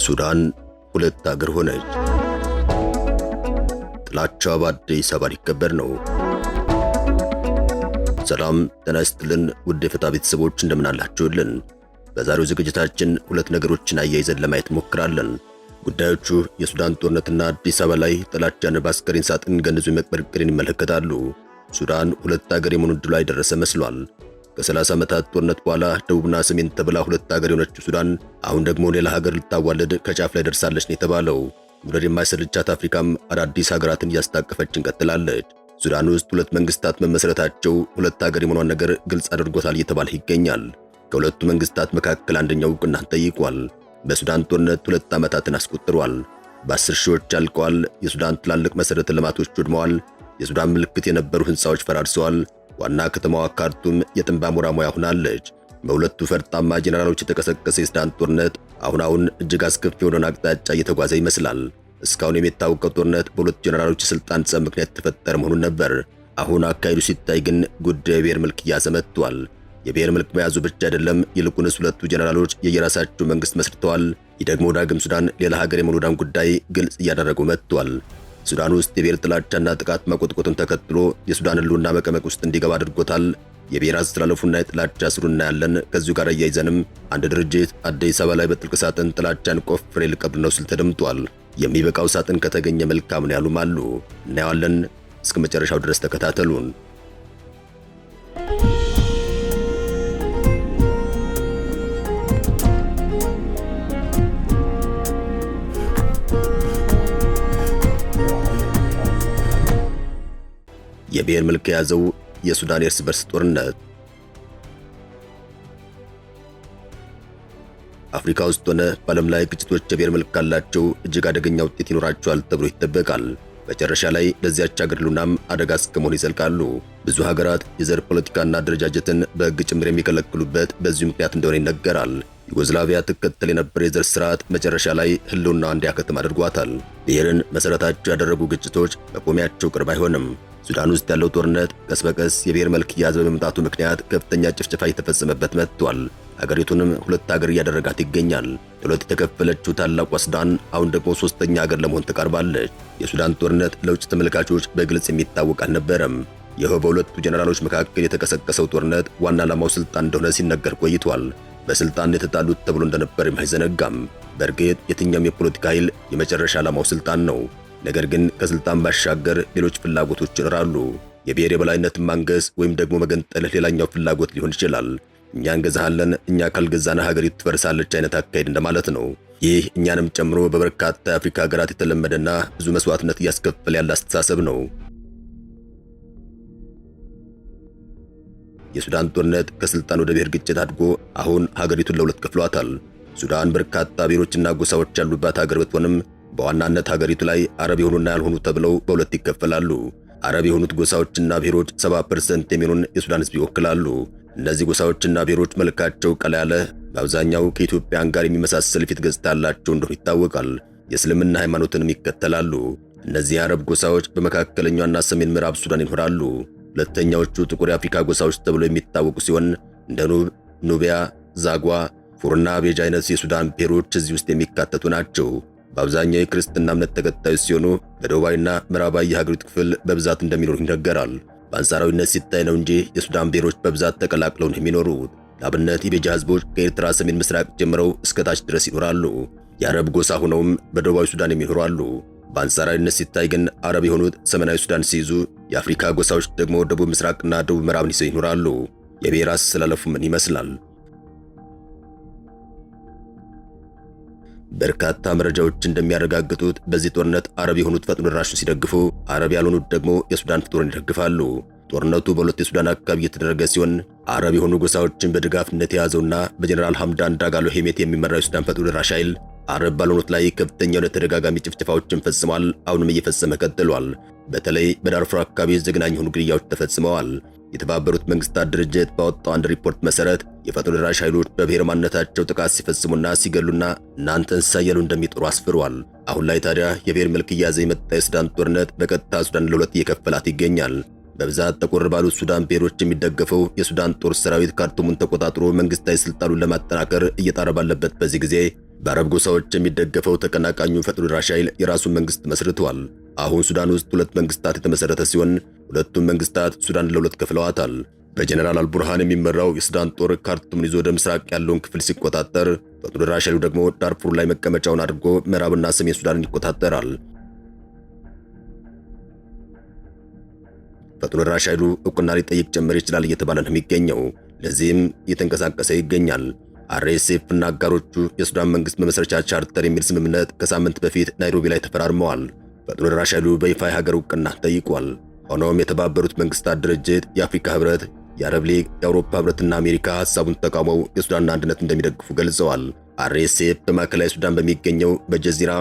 ሱዳን ሁለት አገር ሆነች። ጥላቻ በአዲስ አበባ ሊከበር ነው። ሰላም ጤና ይስጥልን ውድ የፍትህ ቤተሰቦች እንደምን አላችሁልን? በዛሬው ዝግጅታችን ሁለት ነገሮችን አያይዘን ለማየት ሞክራለን። ጉዳዮቹ የሱዳን ጦርነትና አዲስ አበባ ላይ ጥላቻን በአስከሬን ሳጥን ገንዞ የመቅበር ዕቅድን ይመለከታሉ። ሱዳን ሁለት አገር የመሆን ዕድሏ የደረሰ መስሏል። ከ30 ዓመታት ጦርነት በኋላ ደቡብና ሰሜን ተብላ ሁለት አገር የሆነችው ሱዳን አሁን ደግሞ ሌላ ሀገር ልታዋለድ ከጫፍ ላይ ደርሳለች ነው የተባለው። መውረድ የማይሰለቻት አፍሪካም አዳዲስ ሀገራትን እያስታቀፈች እንቀጥላለች። ሱዳን ውስጥ ሁለት መንግስታት መመስረታቸው ሁለት ሀገር የመሆኗን ነገር ግልጽ አድርጎታል እየተባለ ይገኛል። ከሁለቱ መንግስታት መካከል አንደኛው ዕውቅናን ጠይቋል። በሱዳን ጦርነት 2 ዓመታትን አስቆጥሯል። በ10 ሺዎች አልቀዋል። የሱዳን ትላልቅ መሰረተ ልማቶች ወድመዋል። የሱዳን ምልክት የነበሩ ህንፃዎች ፈራርሰዋል። ዋና ከተማዋ ካርቱም የጥንብ አሞራ ሙያ ሆናለች። በሁለቱ ፈርጣማ ጄኔራሎች የተቀሰቀሰ የሱዳን ጦርነት አሁን እጅግ አስከፊ የሆነውን አቅጣጫ እየተጓዘ ይመስላል። እስካሁን የሚታወቀው ጦርነት በሁለቱ ጄኔራሎች የስልጣን ጸብ ምክንያት የተፈጠረ መሆኑን ነበር። አሁን አካሄዱ ሲታይ ግን ጉዳዩ የብሔር መልክ እያዘ መጥቷል። የብሔር መልክ መያዙ ብቻ አይደለም፣ ይልቁንስ ሁለቱ ጄኔራሎች የየራሳቸው መንግስት መስርተዋል። ይህ ደግሞ ዳግም ሱዳን ሌላ ሀገር የመሆኗን ጉዳይ ግልጽ እያደረገው መጥቷል። ሱዳን ውስጥ የብሔር ጥላቻና ጥቃት መቆጥቆጥን ተከትሎ የሱዳን ህልውና መቀመቅ ውስጥ እንዲገባ አድርጎታል። የብሔር አስተላለፉና የጥላቻ ስሩ እናያለን። ከዚሁ ጋር አያይዘንም አንድ ድርጅት አዲስ አበባ ላይ በጥልቅ ሳጥን ጥላቻን ቆፍሬ ልቀብር ነው ሲል ተደምጧል። የሚበቃው ሳጥን ከተገኘ መልካም ነው ያሉም አሉ። እናየዋለን። እስከ መጨረሻው ድረስ ተከታተሉን። የብሔር መልክ የያዘው የሱዳን የእርስ በርስ ጦርነት አፍሪካ ውስጥ ሆነ በዓለም ላይ ግጭቶች የብሔር መልክ ካላቸው እጅግ አደገኛ ውጤት ይኖራቸዋል ተብሎ ይጠበቃል። መጨረሻ ላይ ለዚያች ሀገር ህልውናም አደጋ እስከመሆን ይዘልቃሉ። ብዙ ሀገራት የዘር ፖለቲካና አደረጃጀትን በሕግ ጭምር የሚከለክሉበት በዚሁ ምክንያት እንደሆነ ይነገራል። ዩጎዝላቪያ ትከተል የነበረ የዘር ስርዓት መጨረሻ ላይ ህልውና እንዲያከትም አድርጓታል። ብሔርን መሰረታቸው ያደረጉ ግጭቶች መቆሚያቸው ቅርብ አይሆንም። ሱዳን ውስጥ ያለው ጦርነት ቀስ በቀስ የብሔር መልክ እየያዘ በመምጣቱ ምክንያት ከፍተኛ ጭፍጨፋ እየተፈጸመበት መጥቷል። ሀገሪቱንም ሁለት ሀገር እያደረጋት ይገኛል። ለሁለት የተከፈለችው ታላቋ ሱዳን አሁን ደግሞ ሶስተኛ ሀገር ለመሆን ተቃርባለች። የሱዳን ጦርነት ለውጭ ተመልካቾች በግልጽ የሚታወቅ አልነበረም። ይህ በሁለቱ ጄኔራሎች መካከል የተቀሰቀሰው ጦርነት ዋና ዓላማው ስልጣን እንደሆነ ሲነገር ቆይቷል። በስልጣን የተጣሉት ተብሎ እንደነበር አይዘነጋም። በእርግጥ የትኛውም የፖለቲካ ኃይል የመጨረሻ ዓላማው ስልጣን ነው። ነገር ግን ከስልጣን ባሻገር ሌሎች ፍላጎቶች ይኖራሉ። የብሔር የበላይነትን ማንገስ ወይም ደግሞ መገንጠል ሌላኛው ፍላጎት ሊሆን ይችላል። እኛ እንገዛሃለን፣ እኛ ካልገዛና ሀገሪቱ ትፈርሳለች አይነት አካሄድ እንደማለት ነው። ይህ እኛንም ጨምሮ በበርካታ የአፍሪካ ሀገራት የተለመደና ብዙ መስዋዕትነት እያስከፈለ ያለ አስተሳሰብ ነው። የሱዳን ጦርነት ከስልጣን ወደ ብሔር ግጭት አድጎ አሁን ሀገሪቱን ለሁለት ከፍሏታል። ሱዳን በርካታ ብሔሮችና ጎሳዎች ያሉባት ሀገር ብትሆንም በዋናነት ሀገሪቱ ላይ አረብ የሆኑና ያልሆኑ ተብለው በሁለት ይከፈላሉ። አረብ የሆኑት ጎሳዎችና ብሔሮች 70% የሚሆኑን የሱዳን ሕዝብ ይወክላሉ። እነዚህ ጎሳዎችና ብሔሮች መልካቸው ቀላ ያለ፣ በአብዛኛው ከኢትዮጵያን ጋር የሚመሳሰል ፊት ገጽታ ያላቸው እንደሆኑ ይታወቃል። የእስልምና ሃይማኖትንም ይከተላሉ። እነዚህ የአረብ ጎሳዎች በመካከለኛውና ሰሜን ምዕራብ ሱዳን ይኖራሉ። ሁለተኛዎቹ ጥቁር የአፍሪካ ጎሳዎች ተብለው የሚታወቁ ሲሆን እንደ ኑቢያ፣ ዛጓ፣ ፉርና ቤጃ አይነት የሱዳን ብሔሮች እዚህ ውስጥ የሚካተቱ ናቸው። በአብዛኛው የክርስትና እምነት ተከታዮች ሲሆኑ በደቡባዊና ምዕራባዊ የሀገሪቱ ክፍል በብዛት እንደሚኖሩ ይነገራል። በአንጻራዊነት ሲታይ ነው እንጂ የሱዳን ብሔሮች በብዛት ተቀላቅለው ነው የሚኖሩት። ለአብነት የቤጃ ህዝቦች ከኤርትራ ሰሜን ምስራቅ ጀምረው እስከ ታች ድረስ ይኖራሉ። የአረብ ጎሳ ሆነውም በደቡባዊ ሱዳን የሚኖሩ አሉ። በአንጻራዊነት ሲታይ ግን አረብ የሆኑት ሰሜናዊ ሱዳን ሲይዙ፣ የአፍሪካ ጎሳዎች ደግሞ ደቡብ ምስራቅና ደቡብ ምዕራብን ይዘው ይኖራሉ። የብሔር አሰላለፉ ምን ይመስላል? በርካታ መረጃዎች እንደሚያረጋግጡት በዚህ ጦርነት አረብ የሆኑት ፈጥኖ ደራሹን ሲደግፉ፣ አረብ ያልሆኑት ደግሞ የሱዳን ጦርን ይደግፋሉ። ጦርነቱ በሁለት የሱዳን አካባቢ እየተደረገ ሲሆን አረብ የሆኑ ጎሳዎችን በድጋፍነት የያዘውና በጀነራል ሐምዳን ዳጋሎ ሄሜት የሚመራው የሱዳን ፈጥኖ ደራሽ ኃይል አረብ ባልሆኑት ላይ ከፍተኛ የሆነ ተደጋጋሚ ጭፍጨፋዎችን ፈጽሟል። አሁንም እየፈጸመ ቀጥሏል። በተለይ በዳርፉር አካባቢ ዘግናኝ የሆኑ ግድያዎች ተፈጽመዋል። የተባበሩት መንግስታት ድርጅት ባወጣው አንድ ሪፖርት መሰረት የፈጥኖ ደራሽ ኃይሎች በብሔር ማንነታቸው ጥቃት ሲፈጽሙና ሲገሉና እናንተን ሳይሉ እንደሚጥሩ አስፍሯል። አሁን ላይ ታዲያ የብሔር መልክ እየያዘ የመጣ የሱዳን ጦርነት በቀጥታ ሱዳን ለሁለት እየከፈላት ይገኛል። በብዛት ጠቆር ባሉት ሱዳን ብሔሮች የሚደገፈው የሱዳን ጦር ሰራዊት ካርቱምን ተቆጣጥሮ መንግስታዊ ስልጣኑን ለማጠናከር እየጣረ ባለበት በዚህ ጊዜ በአረብ ጎሳዎች የሚደገፈው ተቀናቃኙ ፈጥኖ ደራሽ ኃይል የራሱን መንግስት መስርቷል። አሁን ሱዳን ውስጥ ሁለት መንግስታት የተመሰረተ ሲሆን ሁለቱም መንግስታት ሱዳን ለሁለት ከፍለዋታል። በጀነራል አልቡርሃን የሚመራው የሱዳን ጦር ካርቱምን ይዞ ወደ ምስራቅ ያለውን ክፍል ሲቆጣጠር፣ ፈጥኖ ደራሽ ኃይሉ ደግሞ ዳርፉር ላይ መቀመጫውን አድርጎ ምዕራብና ሰሜን ሱዳንን ይቆጣጠራል። ፈጥኖ ደራሽ ኃይሉ እውቅና ሊጠይቅ ጭምር ይችላል እየተባለ ነው የሚገኘው። ለዚህም እየተንቀሳቀሰ ይገኛል። አርኤስኤፍ እና አጋሮቹ የሱዳን መንግስት መመስረቻ ቻርተር የሚል ስምምነት ከሳምንት በፊት ናይሮቢ ላይ ተፈራርመዋል። ፈጥኖ ደራሽ ኃይሉ በይፋ የሀገር እውቅና ጠይቋል። ሆኖም የተባበሩት መንግስታት ድርጅት፣ የአፍሪካ ህብረት፣ የአረብ ሊግ፣ የአውሮፓ ህብረትና አሜሪካ ሐሳቡን ተቃውመው የሱዳንን አንድነት እንደሚደግፉ ገልጸዋል። አርኤስኤፍ በማዕከላዊ ሱዳን በሚገኘው በጀዚራ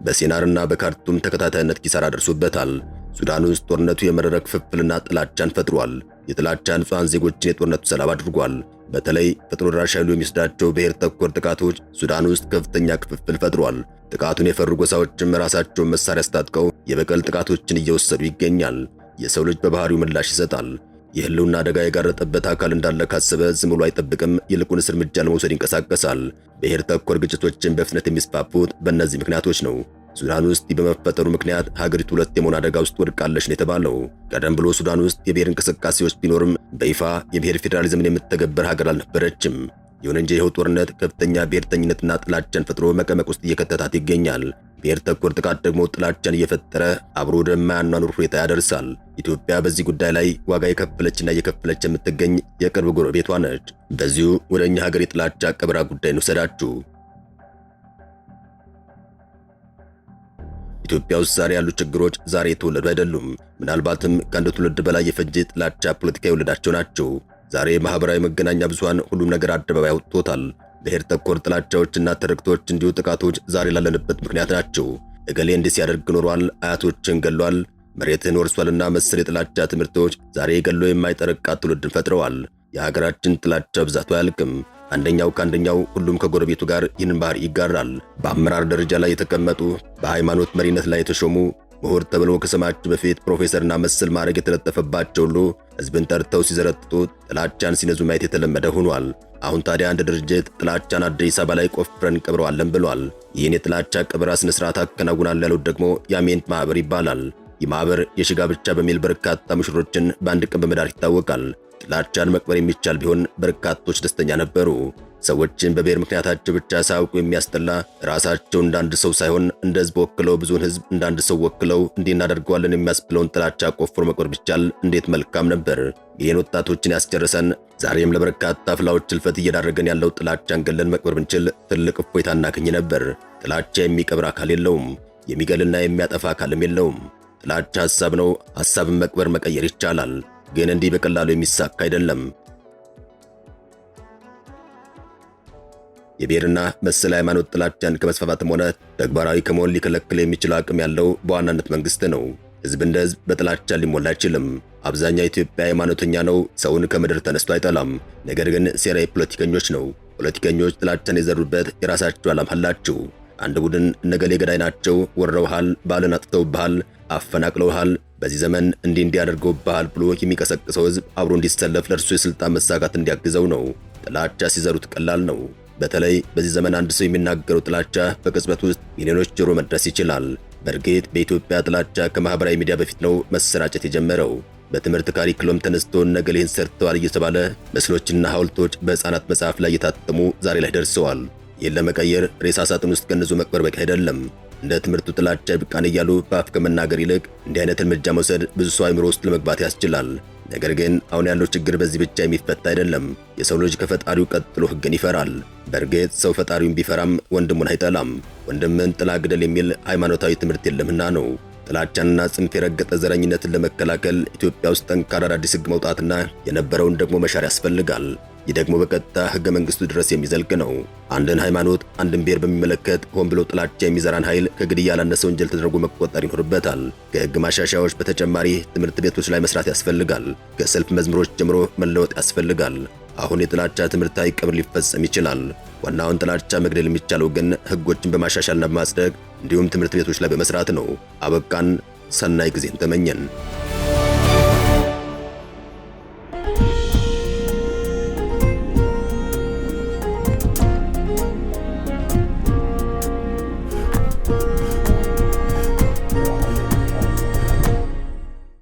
በሴናርና በካርቱም ተከታታይነት ኪሳራ ደርሶበታል። ሱዳን ውስጥ ጦርነቱ የመረረ ክፍፍልና ጥላቻን ፈጥሯል። የጥላቻ ንጹሃን ዜጎችን የጦርነቱ ሰለባ አድርጓል። በተለይ ፈጥኖ ደራሽ ኃይሉ የሚወስዳቸው ብሔር ተኮር ጥቃቶች ሱዳን ውስጥ ከፍተኛ ክፍፍል ፈጥሯል። ጥቃቱን የፈሩ ጎሳዎችም ራሳቸውን መሳሪያ አስታጥቀው የበቀል ጥቃቶችን እየወሰዱ ይገኛል። የሰው ልጅ በባህሪው ምላሽ ይሰጣል። የህልውና አደጋ የጋረጠበት አካል እንዳለ ካሰበ ዝም ብሎ አይጠብቅም። ይልቁንስ እርምጃ ለመውሰድ ይንቀሳቀሳል። ብሔር ተኮር ግጭቶችን በፍጥነት የሚስፋፉት በእነዚህ ምክንያቶች ነው። ሱዳን ውስጥ በመፈጠሩ ምክንያት ሀገሪቱ ሁለት የመሆን አደጋ ውስጥ ወድቃለች ነው የተባለው። ቀደም ብሎ ሱዳን ውስጥ የብሔር እንቅስቃሴዎች ቢኖርም በይፋ የብሔር ፌዴራሊዝምን የምትተገብር ሀገር አልነበረችም። ይሁን እንጂ ይኸው ጦርነት ከፍተኛ ብሔርተኝነትና ጥላቻን ፈጥሮ መቀመቅ ውስጥ እየከተታት ይገኛል። ብሔር ተኮር ጥቃት ደግሞ ጥላቻን እየፈጠረ አብሮ ወደማያኗኑር ሁኔታ ያደርሳል። ኢትዮጵያ በዚህ ጉዳይ ላይ ዋጋ የከፈለችና እየከፈለች የምትገኝ የቅርብ ጎረቤቷ ነች። በዚሁ ወደ እኛ ሀገር የጥላቻ ቀበራ ጉዳይ እንውሰዳችሁ። ኢትዮጵያ ውስጥ ዛሬ ያሉ ችግሮች ዛሬ የተወለዱ አይደሉም። ምናልባትም ከአንድ ትውልድ በላይ የፈጀ ጥላቻ ፖለቲካ የወለዳቸው ናቸው። ዛሬ ማህበራዊ መገናኛ ብዙሃን ሁሉም ነገር አደባባይ አውጥቶታል። ብሔር ተኮር ጥላቻዎችና ትርክቶች እንዲሁ ጥቃቶች ዛሬ ላለንበት ምክንያት ናቸው። እገሌ እንዲህ ሲያደርግ ኖሯል፣ አያቶችን ገሏል፣ መሬትን ወርሷልና መሰል የጥላቻ ትምህርቶች ዛሬ ገሎ የማይጠረቃ ትውልድን ፈጥረዋል። የሀገራችን ጥላቻ ብዛቱ አያልቅም። አንደኛው ከአንደኛው ሁሉም ከጎረቤቱ ጋር ይህንን ባህሪ ይጋራል። በአመራር ደረጃ ላይ የተቀመጡ፣ በሃይማኖት መሪነት ላይ የተሾሙ፣ ምሁር ተብለው ከስማቸው በፊት ፕሮፌሰርና መሰል ማዕረግ የተለጠፈባቸው ሁሉ ህዝብን ጠርተው ሲዘረጥጡ፣ ጥላቻን ሲነዙ ማየት የተለመደ ሆኗል። አሁን ታዲያ አንድ ድርጅት ጥላቻን አዲስ አበባ ላይ ቆፍረን ቀብረዋለን ብሏል። ይህን የጥላቻ ቀብራ ስነ ስርዓት አከናውናል ያሉት ደግሞ የአሜንት ማህበር ይባላል። ይህ ማህበር የሽጋብቻ በሚል በርካታ ሙሽሮችን በአንድ ቀን በመዳር ይታወቃል። ጥላቻን መቅበር የሚቻል ቢሆን በርካቶች ደስተኛ ነበሩ። ሰዎችን በብሔር ምክንያታቸው ብቻ ሳያውቁ የሚያስጠላ ራሳቸው እንዳንድ ሰው ሳይሆን እንደ ህዝብ ወክለው ብዙውን ህዝብ እንዳንድ ሰው ወክለው እንዲህ እናደርገዋለን የሚያስብለውን ጥላቻ ቆፍሮ መቅበር ቢቻል እንዴት መልካም ነበር። ይህን ወጣቶችን ያስጨርሰን ዛሬም ለበርካታ አፍላዎች ህልፈት እየዳረገን ያለው ጥላቻን ገለን መቅበር ብንችል ትልቅ እፎይታ እናገኝ ነበር። ጥላቻ የሚቀብር አካል የለውም፣ የሚገልና የሚያጠፋ አካልም የለውም። ጥላቻ ሐሳብ ነው። ሐሳብን መቅበር መቀየር ይቻላል፣ ግን እንዲህ በቀላሉ የሚሳካ አይደለም። የብሔርና መሰል ሃይማኖት ጥላቻን ከመስፋፋትም ሆነ ተግባራዊ ከመሆን ሊከለክል የሚችል አቅም ያለው በዋናነት መንግስት ነው። ህዝብ እንደ ህዝብ በጥላቻ ሊሞላ አይችልም። አብዛኛው ኢትዮጵያ ሃይማኖተኛ ነው። ሰውን ከምድር ተነስቶ አይጠላም። ነገር ግን ሴራ የፖለቲከኞች ነው። ፖለቲከኞች ጥላቻን የዘሩበት የራሳቸው ዓላማ አላቸው። አንድ ቡድን እነገሌ ገዳይ ናቸው፣ ወረውሃል፣ ባልን አጥተውብሃል፣ አፈናቅለውሃል፣ በዚህ ዘመን እንዲያደርገውብሃል ብሎ የሚቀሰቅሰው ህዝብ አብሮ እንዲሰለፍ ለእርሱ የስልጣን መሳካት እንዲያግዘው ነው። ጥላቻ ሲዘሩት ቀላል ነው። በተለይ በዚህ ዘመን አንድ ሰው የሚናገረው ጥላቻ በቅጽበት ውስጥ ሚሊዮኖች ጆሮ መድረስ ይችላል። በእርግጥ በኢትዮጵያ ጥላቻ ከማህበራዊ ሚዲያ በፊት ነው መሰራጨት የጀመረው። በትምህርት ካሪኩለም ተነስቶ ነገሌን ሰርተዋል እየተባለ ምስሎችና ሐውልቶች በህፃናት መጽሐፍ ላይ እየታተሙ ዛሬ ላይ ደርሰዋል። ይህን ለመቀየር ሬሳ ሳጥን ውስጥ ገንዞ መቅበር በቂ አይደለም። እንደ ትምህርቱ ጥላቻ ይብቃን እያሉ በአፍ ከመናገር ይልቅ እንዲህ አይነት እርምጃ መውሰድ ብዙ ሰው አይምሮ ውስጥ ለመግባት ያስችላል። ነገር ግን አሁን ያለው ችግር በዚህ ብቻ የሚፈታ አይደለም። የሰው ልጅ ከፈጣሪው ቀጥሎ ህግን ይፈራል። በእርግጥ ሰው ፈጣሪውን ቢፈራም ወንድሙን አይጠላም። ወንድምን ጥላ ግደል የሚል ሃይማኖታዊ ትምህርት የለምና ነው። ጥላቻንና ጽንፍ የረገጠ ዘረኝነትን ለመከላከል ኢትዮጵያ ውስጥ ጠንካራ አዲስ ህግ መውጣትና የነበረውን ደግሞ መሻር ያስፈልጋል። ይህ ደግሞ በቀጥታ ህገ መንግስቱ ድረስ የሚዘልቅ ነው። አንድን ሃይማኖት፣ አንድን ብሔር በሚመለከት ሆን ብሎ ጥላቻ የሚዘራን ኃይል ከግድያ ያላነሰ ወንጀል ተደርጎ መቆጠር ይኖርበታል። ከህግ ማሻሻያዎች በተጨማሪ ትምህርት ቤቶች ላይ መስራት ያስፈልጋል። ከሰልፍ መዝሙሮች ጀምሮ መለወጥ ያስፈልጋል። አሁን የጥላቻ ትምህርታዊ ቀብር ሊፈጸም ይችላል። ዋናውን ጥላቻ መግደል የሚቻለው ግን ህጎችን በማሻሻልና በማጽደቅ እንዲሁም ትምህርት ቤቶች ላይ በመስራት ነው። አበቃን። ሰናይ ጊዜን ተመኘን።